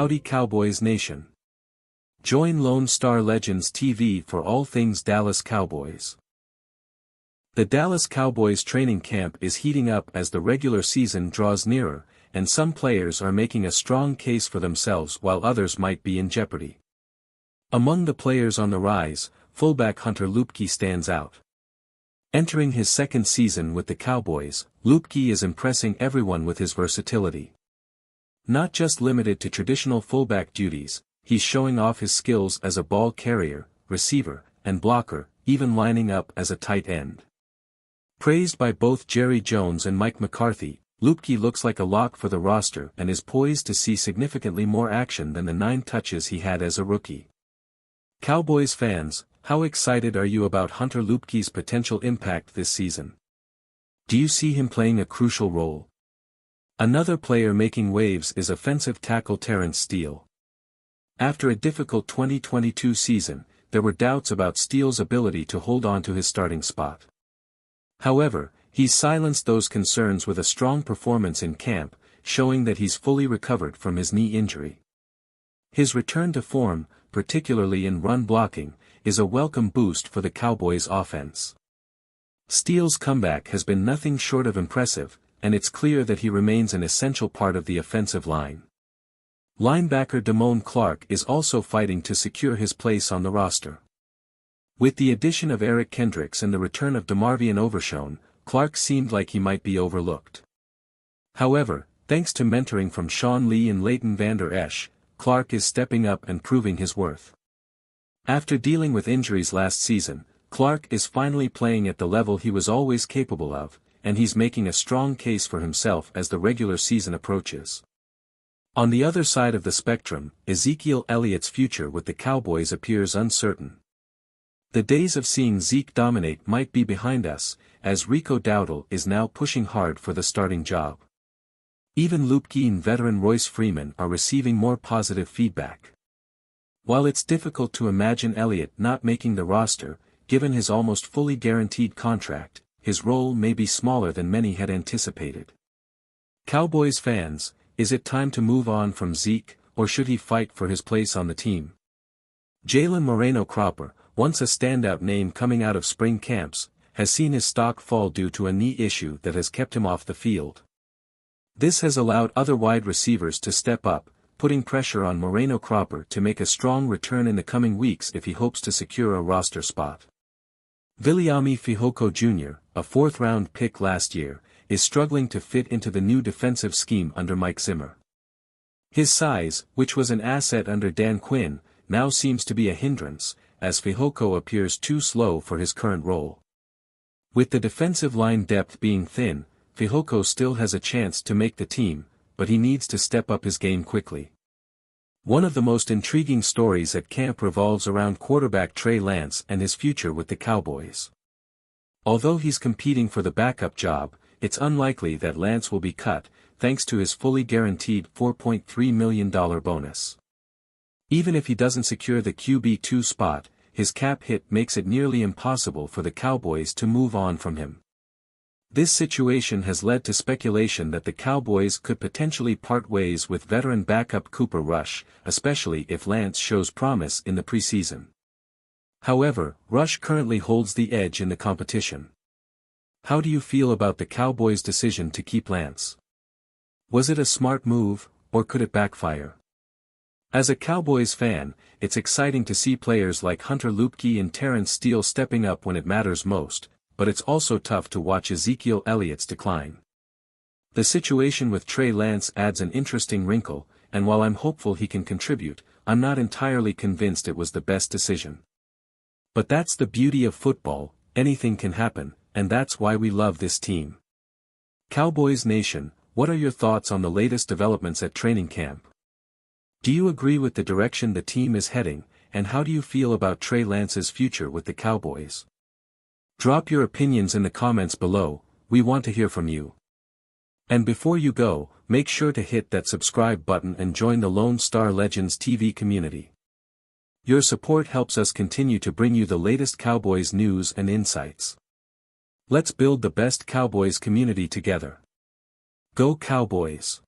Howdy Cowboys Nation. Join Lone Star Legends TV for all things Dallas Cowboys. The Dallas Cowboys training camp is heating up as the regular season draws nearer, and some players are making a strong case for themselves while others might be in jeopardy. Among the players on the rise, fullback Hunter Luepke stands out. Entering his second season with the Cowboys, Luepke is impressing everyone with his versatility. Not just limited to traditional fullback duties, he's showing off his skills as a ball carrier, receiver, and blocker, even lining up as a tight end. Praised by both Jerry Jones and Mike McCarthy, Luepke looks like a lock for the roster and is poised to see significantly more action than the 9 touches he had as a rookie. Cowboys fans, how excited are you about Hunter Luepke's potential impact this season? Do you see him playing a crucial role? Another player making waves is offensive tackle Terrence Steele. After a difficult 2022 season, there were doubts about Steele's ability to hold on to his starting spot. However, he's silenced those concerns with a strong performance in camp, showing that he's fully recovered from his knee injury. His return to form, particularly in run blocking, is a welcome boost for the Cowboys' offense. Steele's comeback has been nothing short of impressive, and it's clear that he remains an essential part of the offensive line. Linebacker Damone Clark is also fighting to secure his place on the roster. With the addition of Eric Kendricks and the return of DeMarvion Overshown, Clark seemed like he might be overlooked. However, thanks to mentoring from Sean Lee and Leighton Vander Esch, Clark is stepping up and proving his worth. After dealing with injuries last season, Clark is finally playing at the level he was always capable of, and he's making a strong case for himself as the regular season approaches. On the other side of the spectrum, Ezekiel Elliott's future with the Cowboys appears uncertain. The days of seeing Zeke dominate might be behind us, as Rico Dowdle is now pushing hard for the starting job. Even Luepke and veteran Royce Freeman are receiving more positive feedback. While it's difficult to imagine Elliott not making the roster, given his almost fully guaranteed contract, his role may be smaller than many had anticipated. Cowboys fans, is it time to move on from Zeke, or should he fight for his place on the team? Jalen Moreno-Cropper, once a standout name coming out of spring camps, has seen his stock fall due to a knee issue that has kept him off the field. This has allowed other wide receivers to step up, putting pressure on Moreno-Cropper to make a strong return in the coming weeks if he hopes to secure a roster spot. Viliami Fehoko Jr., a 4th-round pick last year, is struggling to fit into the new defensive scheme under Mike Zimmer. His size, which was an asset under Dan Quinn, now seems to be a hindrance, as Fehoko appears too slow for his current role. With the defensive line depth being thin, Fehoko still has a chance to make the team, but he needs to step up his game quickly. One of the most intriguing stories at camp revolves around quarterback Trey Lance and his future with the Cowboys. Although he's competing for the backup job, it's unlikely that Lance will be cut, thanks to his fully guaranteed $4.3 million bonus. Even if he doesn't secure the QB2 spot, his cap hit makes it nearly impossible for the Cowboys to move on from him. This situation has led to speculation that the Cowboys could potentially part ways with veteran backup Cooper Rush, especially if Lance shows promise in the preseason. However, Rush currently holds the edge in the competition. How do you feel about the Cowboys' decision to keep Lance? Was it a smart move, or could it backfire? As a Cowboys fan, it's exciting to see players like Hunter Luepke and Terrence Steele stepping up when it matters most, but it's also tough to watch Ezekiel Elliott's decline. The situation with Trey Lance adds an interesting wrinkle, and while I'm hopeful he can contribute, I'm not entirely convinced it was the best decision. But that's the beauty of football, anything can happen, and that's why we love this team. Cowboys Nation, what are your thoughts on the latest developments at training camp? Do you agree with the direction the team is heading, and how do you feel about Trey Lance's future with the Cowboys? Drop your opinions in the comments below, we want to hear from you. And before you go, make sure to hit that subscribe button and join the Lone Star Legends TV community. Your support helps us continue to bring you the latest Cowboys news and insights. Let's build the best Cowboys community together. Go Cowboys!